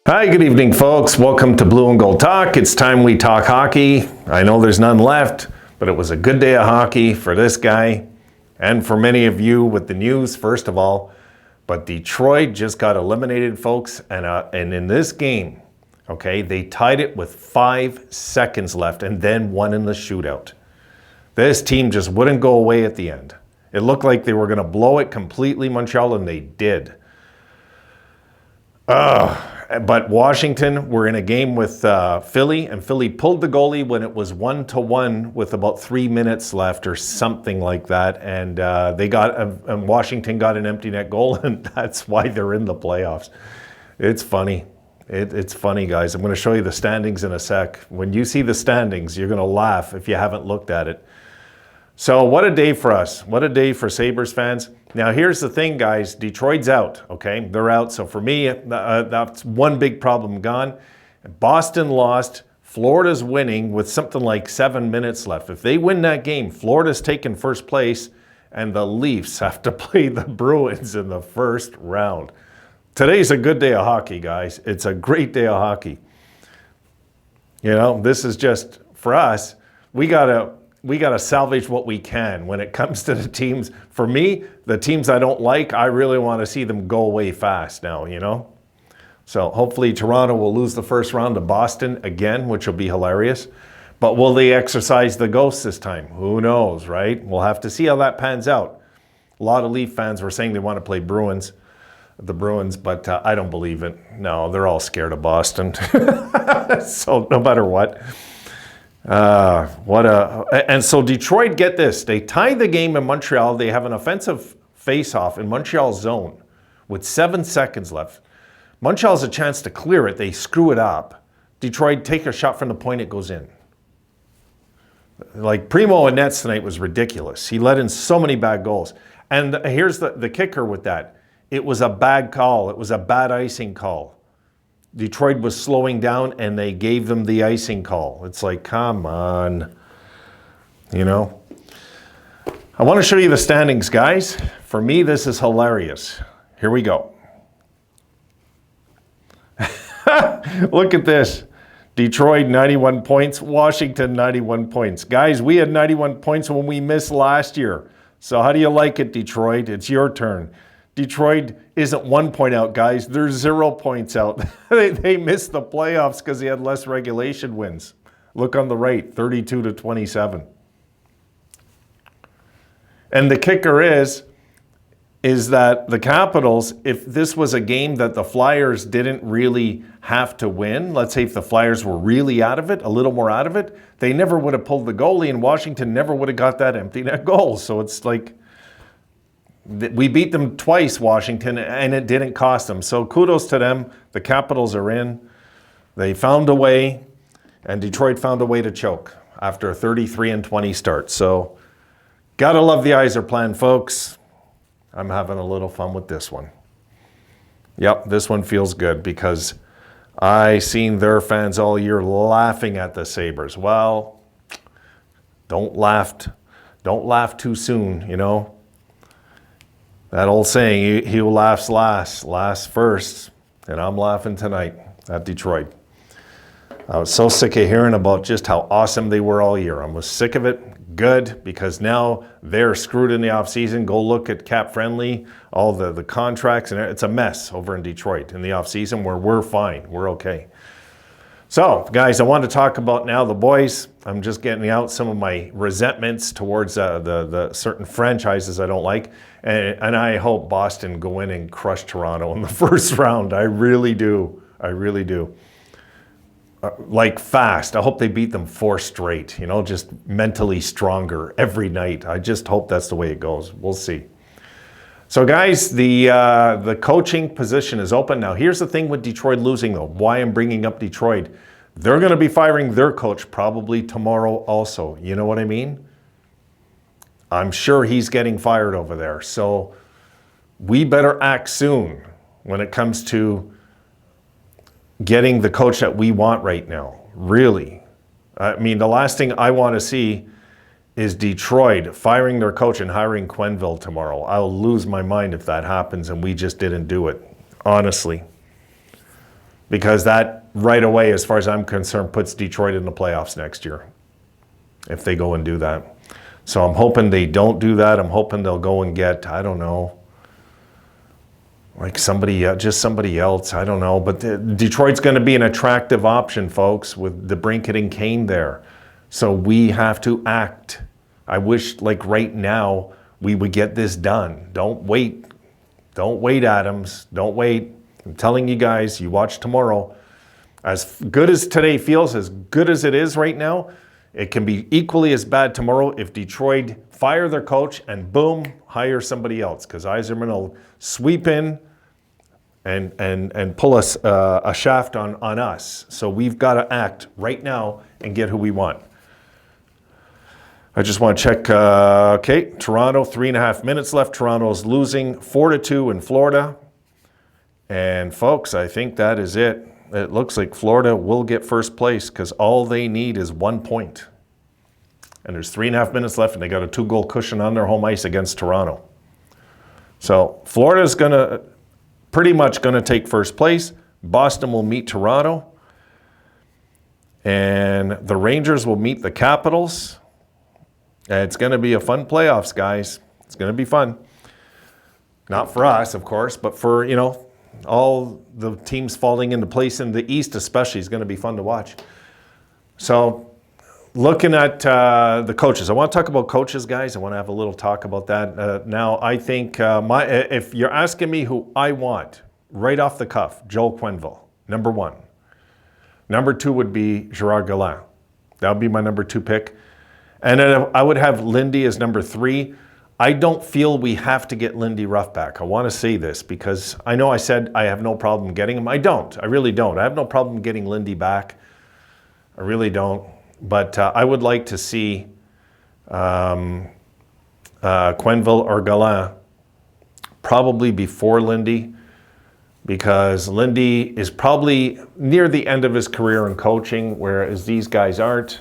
Hi, good evening, folks. Welcome to Blue and Gold Talk. It's time we talk hockey. I know there's none left, but it was a good day of hockey for this guy and for many of you with the news, first of all. But Detroit just got eliminated, folks, and in this game, okay, they tied it with 5 seconds left and then won in the shootout. This team just wouldn't go away at the end. It looked like they were going to blow it completely, Montreal, and they did. But Washington were in a game with Philly, and Philly pulled the goalie when it was 1-1 with about 3 minutes left or something like that. And Washington got an empty net goal, and that's why they're in the playoffs. It's funny. It's funny, guys. I'm going to show you the standings in a sec. When you see the standings, you're going to laugh if you haven't looked at it. So what a day for us. What a day for Sabres fans. Now, here's the thing, guys. Detroit's out, okay? They're out. So for me, that's one big problem gone. Boston lost. Florida's winning with something like 7 minutes left. If they win that game, Florida's taking first place, and the Leafs have to play the Bruins in the first round. Today's a good day of hockey, guys. It's a great day of hockey. You know, this is just, for us, we got to salvage what we can when it comes to the teams. For me, the teams I don't like, I really want to see them go away fast now, you know? So hopefully Toronto will lose the first round to Boston again, which will be hilarious. But will they exercise the ghost this time? Who knows, right? We'll have to see how that pans out. A lot of Leaf fans were saying they want to play the Bruins, but I don't believe it. No, they're all scared of Boston. So no matter what. And so Detroit, get this, they tied the game in Montreal. They have an offensive face-off in Montreal's zone with 7 seconds left. Montreal has a chance to clear it. They screw it up. Detroit take a shot from the point, it goes in. Like Primo in nets tonight was ridiculous. He let in so many bad goals. And here's the kicker with that. It was a bad call. It was a bad icing call. Detroit was slowing down, and they gave them the icing call. It's like, come on. You know? I want to show you the standings, guys. For me, this is hilarious. Here we go. Look at this. Detroit, 91 points. Washington, 91 points. Guys, we had 91 points when we missed last year. So how do you like it, Detroit? It's your turn. Detroit isn't 1 point out, guys. They're 0 points out. They missed the playoffs because they had less regulation wins. Look on the right, 32-27. And the kicker is that the Capitals, if this was a game that the Flyers didn't really have to win, let's say if the Flyers were really out of it, a little more out of it, they never would have pulled the goalie, and Washington never would have got that empty net goal. So it's like, we beat them twice, Washington, and it didn't cost them. So kudos to them. The Capitals are in. They found a way, and Detroit found a way to choke after a 33-20 start. So gotta love the Yzer plan, folks. I'm having a little fun with this one. Yep, this one feels good because I seen their fans all year laughing at the Sabres. Well, don't laugh too soon, you know. That old saying, he who laughs laughs first, and I'm laughing tonight at Detroit. I was so sick of hearing about just how awesome they were all year. I was sick of it. Good, because now they're screwed in the offseason. Go look at Cap Friendly, all the contracts, and it's a mess over in Detroit in the offseason where we're fine. We're okay. So, guys, I want to talk about now the boys. I'm just getting out some of my resentments towards the certain franchises I don't like. And I hope Boston go in and crush Toronto in the first round. I really do. I really do. Like fast. I hope they beat them 4 straight. You know, just mentally stronger every night. I just hope that's the way it goes. We'll see. So, guys, the coaching position is open. Now, here's the thing with Detroit losing, though. Why I'm bringing up Detroit. They're going to be firing their coach probably tomorrow also. You know what I mean? I'm sure he's getting fired over there. So we better act soon when it comes to getting the coach that we want right now. Really. I mean, the last thing I want to see is Detroit firing their coach and hiring Quenneville tomorrow. I'll lose my mind if that happens and we just didn't do it, honestly. because that right away, as far as I'm concerned, puts Detroit in the playoffs next year if they go and do that. So I'm hoping they don't do that. I'm hoping they'll go and get, I don't know, like somebody else. I don't know. But Detroit's going to be an attractive option, folks, with DeBrincat and Kane there. So we have to act. I wish, like right now, we would get this done. Don't wait. Don't wait, Adams. Don't wait. I'm telling you guys, you watch tomorrow. As good as today feels, as good as it is right now, it can be equally as bad tomorrow if Detroit fire their coach and boom, hire somebody else, because Yzerman will sweep in and pull us a shaft on us. So we've got to act right now and get who we want. I just want to check, okay, Toronto, 3.5 minutes left. Toronto's losing 4-2 in Florida. And folks, I think that is it. It looks like Florida will get first place because all they need is 1 point. And there's 3.5 minutes left, and they got a 2-goal cushion on their home ice against Toronto. So Florida's pretty much going to take first place. Boston will meet Toronto. And the Rangers will meet the Capitals. And it's going to be a fun playoffs, guys. It's going to be fun. Not for us, of course, but for, all the teams falling into place in the East especially is going to be fun to watch. So looking at the coaches, I want to talk about coaches, guys. I want to have a little talk about that. Now, I think if you're asking me who I want, right off the cuff, Joel Quenneville, number 1. Number 2 would be Gerard Gallant. That would be my number 2 pick. And then I would have Lindy as number 3. I don't feel we have to get Lindy Ruff back. I want to say this because I know I said I have no problem getting him. I don't. I really don't. I have no problem getting Lindy back. I really don't. But I would like to see Quenneville or Gallant probably before Lindy, because Lindy is probably near the end of his career in coaching, whereas these guys aren't.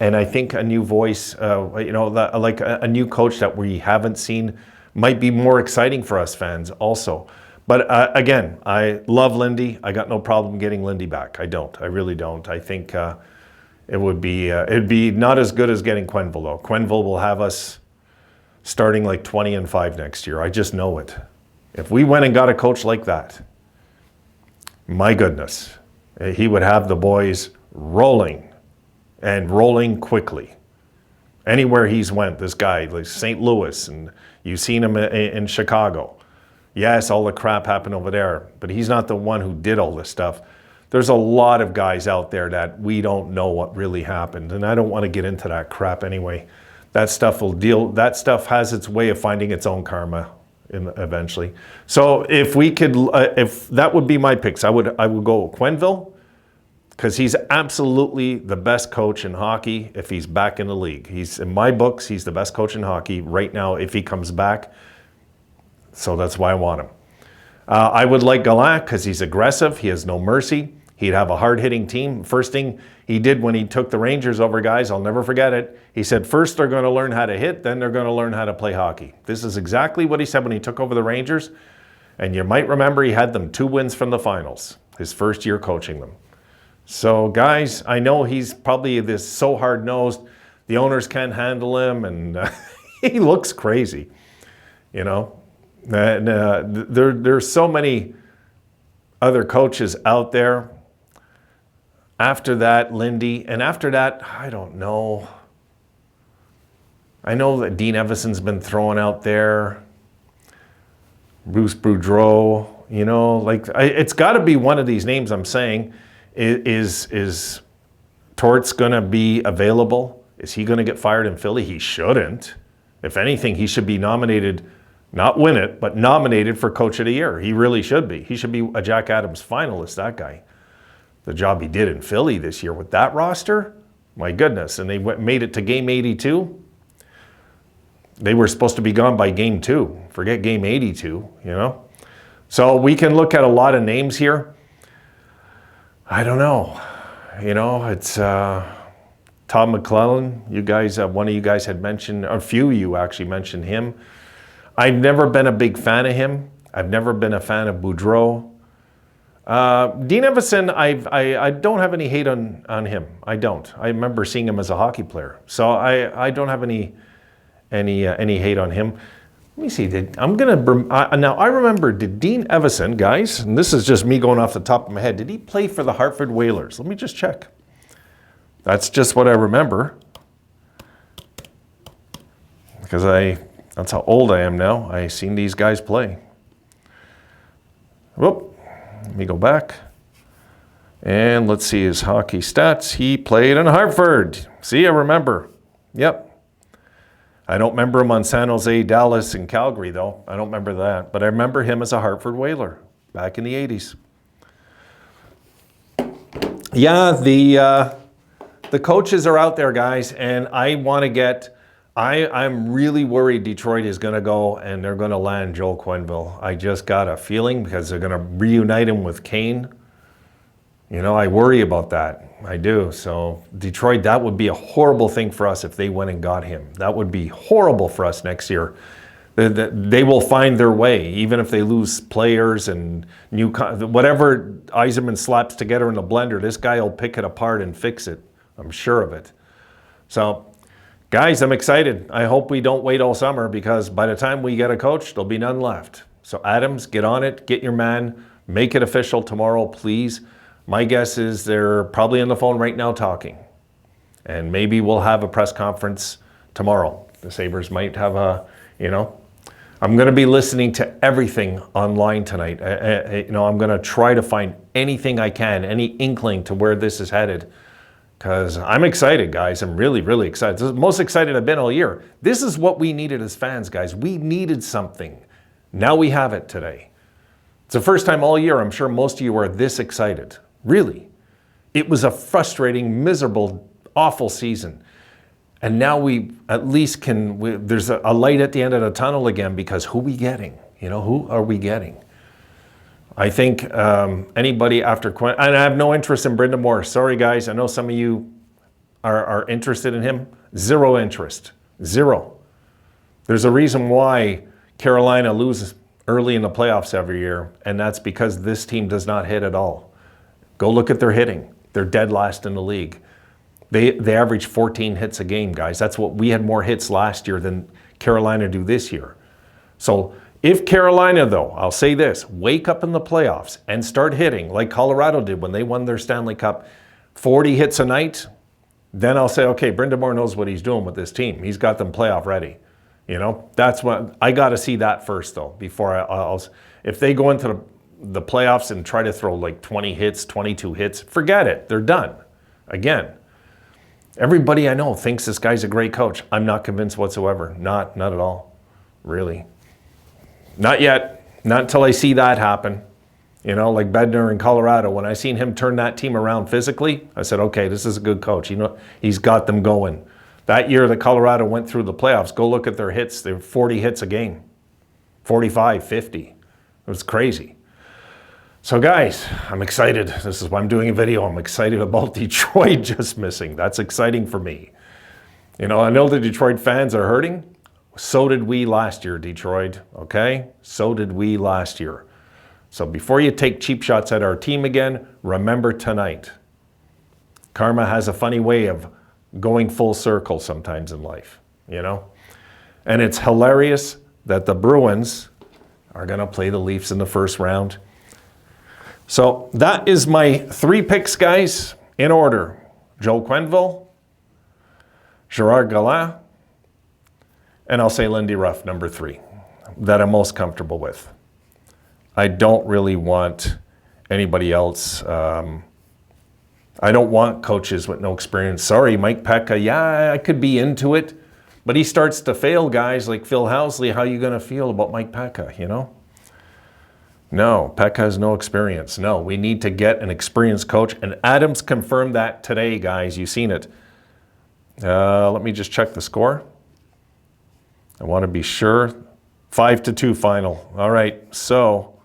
And I think a new voice, like a new coach that we haven't seen might be more exciting for us fans also. But again, I love Lindy. I got no problem getting Lindy back. I don't. I really don't. I think it'd be not as good as getting Quenneville, though. Quenneville will have us starting like 20-5 next year. I just know it. If we went and got a coach like that, my goodness, he would have the boys rolling. And rolling quickly. Anywhere he's went, this guy, like St. Louis, and you've seen him in Chicago. Yes, all the crap happened over there, but he's not the one who did all this stuff. There's a lot of guys out there that we don't know what really happened, and I don't want to get into that crap anyway. That stuff has its way of finding its own karma eventually. So if we could, if that would be my picks, I would go Quenneville, because he's absolutely the best coach in hockey if he's back in the league. He's, in my books, he's the best coach in hockey right now if he comes back. So that's why I want him. I would like Gallant because he's aggressive. He has no mercy. He'd have a hard-hitting team. First thing he did when he took the Rangers over, guys, I'll never forget it. He said, first they're going to learn how to hit, then they're going to learn how to play hockey. This is exactly what he said when he took over the Rangers. And you might remember he had them 2 wins from the finals, his first year coaching them. So, guys, I know he's probably this so hard-nosed, the owners can't handle him, and he looks crazy, And there's so many other coaches out there. After that, Lindy, and after that, I don't know. I know that Dean Evason's been thrown out there. Bruce Boudreau, it's got to be one of these names I'm saying. Is Torts going to be available? Is he going to get fired in Philly? He shouldn't. If anything, he should be nominated, not win it, but nominated for Coach of the Year. He really should be. He should be a Jack Adams finalist, that guy. The job he did in Philly this year with that roster, my goodness. And they made it to game 82. They were supposed to be gone by game 2. Forget game 82, So we can look at a lot of names here. I don't know. It's Tom McClellan. You guys, one of you guys had mentioned, a few of you actually mentioned him. I've never been a big fan of him. I've never been a fan of Boudreau. Dean Evason, I don't have any hate on him. I don't. I remember seeing him as a hockey player, so I don't have any hate on him. Let me see. Now I remember. Did Dean Evason, guys? And this is just me going off the top of my head. Did he play for the Hartford Whalers? Let me just check. That's just what I remember, because that's how old I am now. I seen these guys play. Whoop. Let me go back. And let's see his hockey stats. He played in Hartford. See, I remember. Yep. I don't remember him on San Jose, Dallas, and Calgary, though. I don't remember that. But I remember him as a Hartford Whaler back in the 80s. Yeah, the coaches are out there, guys, and I want to get... I'm really worried Detroit is going to go and they're going to land Joel Quenneville. I just got a feeling, because they're going to reunite him with Kane. You know, I worry about that. I do. So Detroit, that would be a horrible thing for us if they went and got him. That would be horrible for us next year. They will find their way, even if they lose players and whatever Yzerman slaps together in the blender, this guy will pick it apart and fix it. I'm sure of it. So... guys, I'm excited. I hope we don't wait all summer, because by the time we get a coach, there'll be none left. So Adams, get on it. Get your man. Make it official tomorrow, please. My guess is they're probably on the phone right now talking. And maybe we'll have a press conference tomorrow. The Sabres might have I'm going to be listening to everything online tonight. I'm going to try to find anything I can, any inkling to where this is headed. Because I'm excited, guys. I'm really, really excited. This is the most excited I've been all year. This is what we needed as fans, guys. We needed something. Now we have it today. It's the first time all year I'm sure most of you are this excited. Really. It was a frustrating, miserable, awful season. And now we at least there's a light at the end of the tunnel again, because who are we getting? Who are we getting? I think anybody after Quinn, and I have no interest in Brendan Moore. Sorry, guys. I know some of you are interested in him. Zero interest. Zero. There's a reason why Carolina loses early in the playoffs every year, and that's because this team does not hit at all. Go look at their hitting. They're dead last in the league. They average 14 hits a game, guys. That's what we had more hits last year than Carolina do this year. So if Carolina, though, I'll say this, wake up in the playoffs and start hitting like Colorado did when they won their Stanley Cup, 40 hits a night, then I'll say, okay, Brendan Moore knows what he's doing with this team. He's got them playoff ready. That's what I got to see that first, though, before I'll if they go into the playoffs and try to throw like 20 hits, 22 hits, forget it. They're done. Again, everybody I know thinks this guy's a great coach. I'm not convinced whatsoever. Not at all, really. Not yet. Not until I see that happen. Like Bednar in Colorado. When I seen him turn that team around physically, I said, okay, this is a good coach. He's got them going. That year that Colorado went through the playoffs, go look at their hits. They're 40 hits a game. 45, 50. It was crazy. So guys, I'm excited. This is why I'm doing a video. I'm excited about Detroit just missing. That's exciting for me. I know the Detroit fans are hurting. So did we last year, Detroit, okay? So did we last year. So before you take cheap shots at our team again, remember tonight. Karma has a funny way of going full circle sometimes in life, And it's hilarious that the Bruins are going to play the Leafs in the first round. So that is my 3 picks, guys, in order. Joel Quenneville, Gerard Gallant, and I'll say Lindy Ruff, number 3, that I'm most comfortable with. I don't really want anybody else. I don't want coaches with no experience. Sorry, Mike Peca, yeah, I could be into it, but he starts to fail guys like Phil Housley. How are you going to feel about Mike Peca, No, Peca has no experience. No, we need to get an experienced coach, and Adams confirmed that today, guys. You've seen it. Let me just check the score. I want to be sure. 5-2 final. All right, so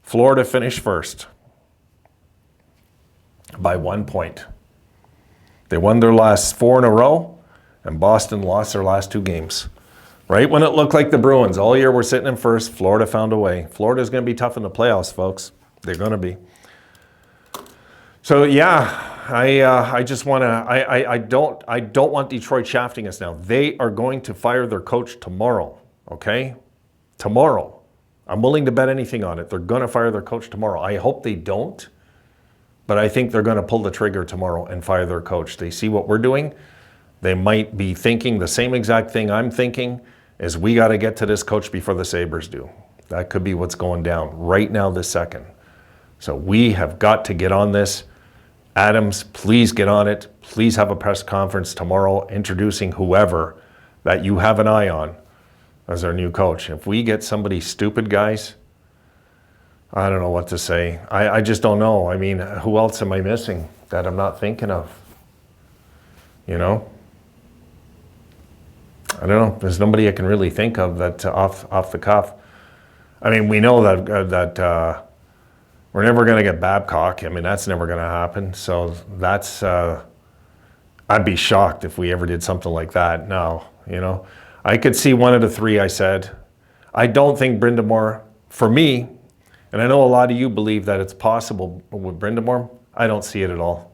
Florida finished first by 1 point. They won their last 4 in a row, and Boston lost their last 2 games. Right when it looked like the Bruins all year were sitting in first, Florida found a way. Florida's going to be tough in the playoffs, folks. They're going to be. So yeah, I just want to. I don't want Detroit shafting us now. They are going to fire their coach tomorrow. Okay, tomorrow. I'm willing to bet anything on it. They're going to fire their coach tomorrow. I hope they don't, but I think they're going to pull the trigger tomorrow and fire their coach. They see what we're doing. They might be thinking the same exact thing I'm thinking, is we got to get to this coach before the Sabres do. That could be what's going down right now this second. So we have got to get on this. Adams, please get on it. Please have a press conference tomorrow introducing whoever that you have an eye on as our new coach. If we get somebody stupid, guys, I don't know what to say. I just don't know. I mean, who else am I missing that I'm not thinking of? You know? I don't know. There's nobody I can really think of that off the cuff. I mean, we know that we're never going to get Babcock. I mean, that's never going to happen. So that's, I'd be shocked if we ever did something like that. No, you know, I could see one of the three I said. I don't think Brind'Amour, for me, and I know a lot of you believe that it's possible with Brind'Amour, I don't see it at all.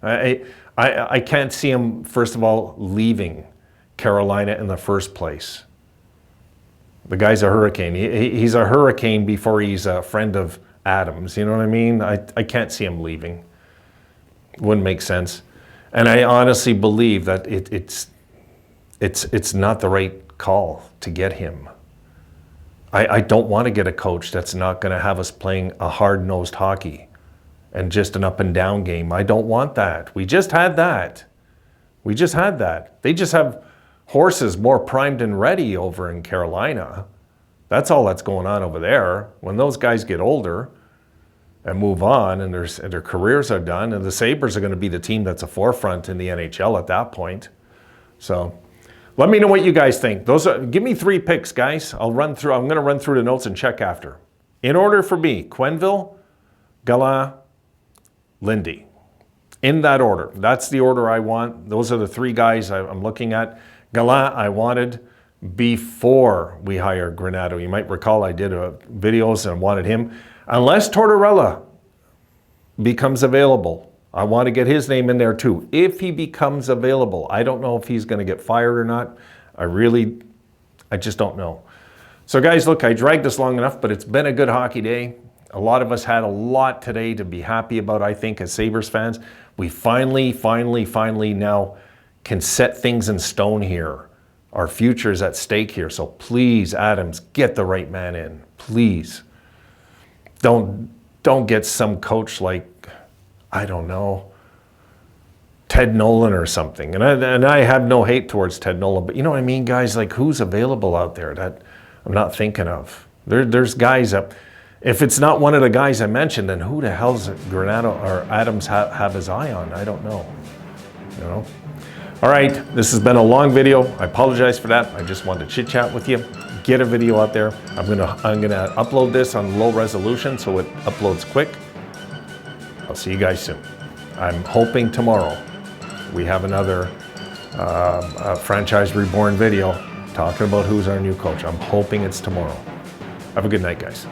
I can't see him, first of all, leaving Carolina in the first place. The guy's a hurricane. He's a hurricane before he's a friend of Adams. You know what I mean? I can't see him leaving. Wouldn't make sense. And I honestly believe that it's not the right call to get him. I don't want to get a coach that's not going to have us playing a hard-nosed hockey and just an up-and-down game. I don't want that. We just had that. We just had that. They just have horses more primed and ready over in Carolina. That's all that's going on over there. When those guys get older and move on and their careers are done, and the Sabres are going to be the team that's a forefront in the NHL at that point. So let me know what you guys think. Give me 3 picks, guys. I'm going to run through the notes and check after. In order for me, Quenneville, Gallant, Lindy. In that order. That's the order I want. Those are the 3 guys I'm looking at. Gallant, I wanted before we hired Granato. You might recall I did videos and wanted him. Unless Tortorella becomes available, I want to get his name in there too. If he becomes available, I don't know if he's going to get fired or not. I just don't know. So guys, look, I dragged this long enough, but it's been a good hockey day. A lot of us had a lot today to be happy about, I think, as Sabres fans. We finally now can set things in stone here. Our future is at stake here. So please, Adams, get the right man in. Please. Don't get some coach like, I don't know, Ted Nolan or something. And I have no hate towards Ted Nolan, but you know what I mean, guys? Like, who's available out there that I'm not thinking of? There's guys up. If it's not one of the guys I mentioned, then who the hell's Granato or Adams have his eye on? I don't know. You know? All right, this has been a long video. I apologize for that. I just wanted to chit chat with you. Get a video out there. I'm gonna upload this on low resolution so it uploads quick. I'll see you guys soon. I'm hoping tomorrow we have another Franchise Reborn video talking about who's our new coach. I'm hoping it's tomorrow. Have a good night, guys.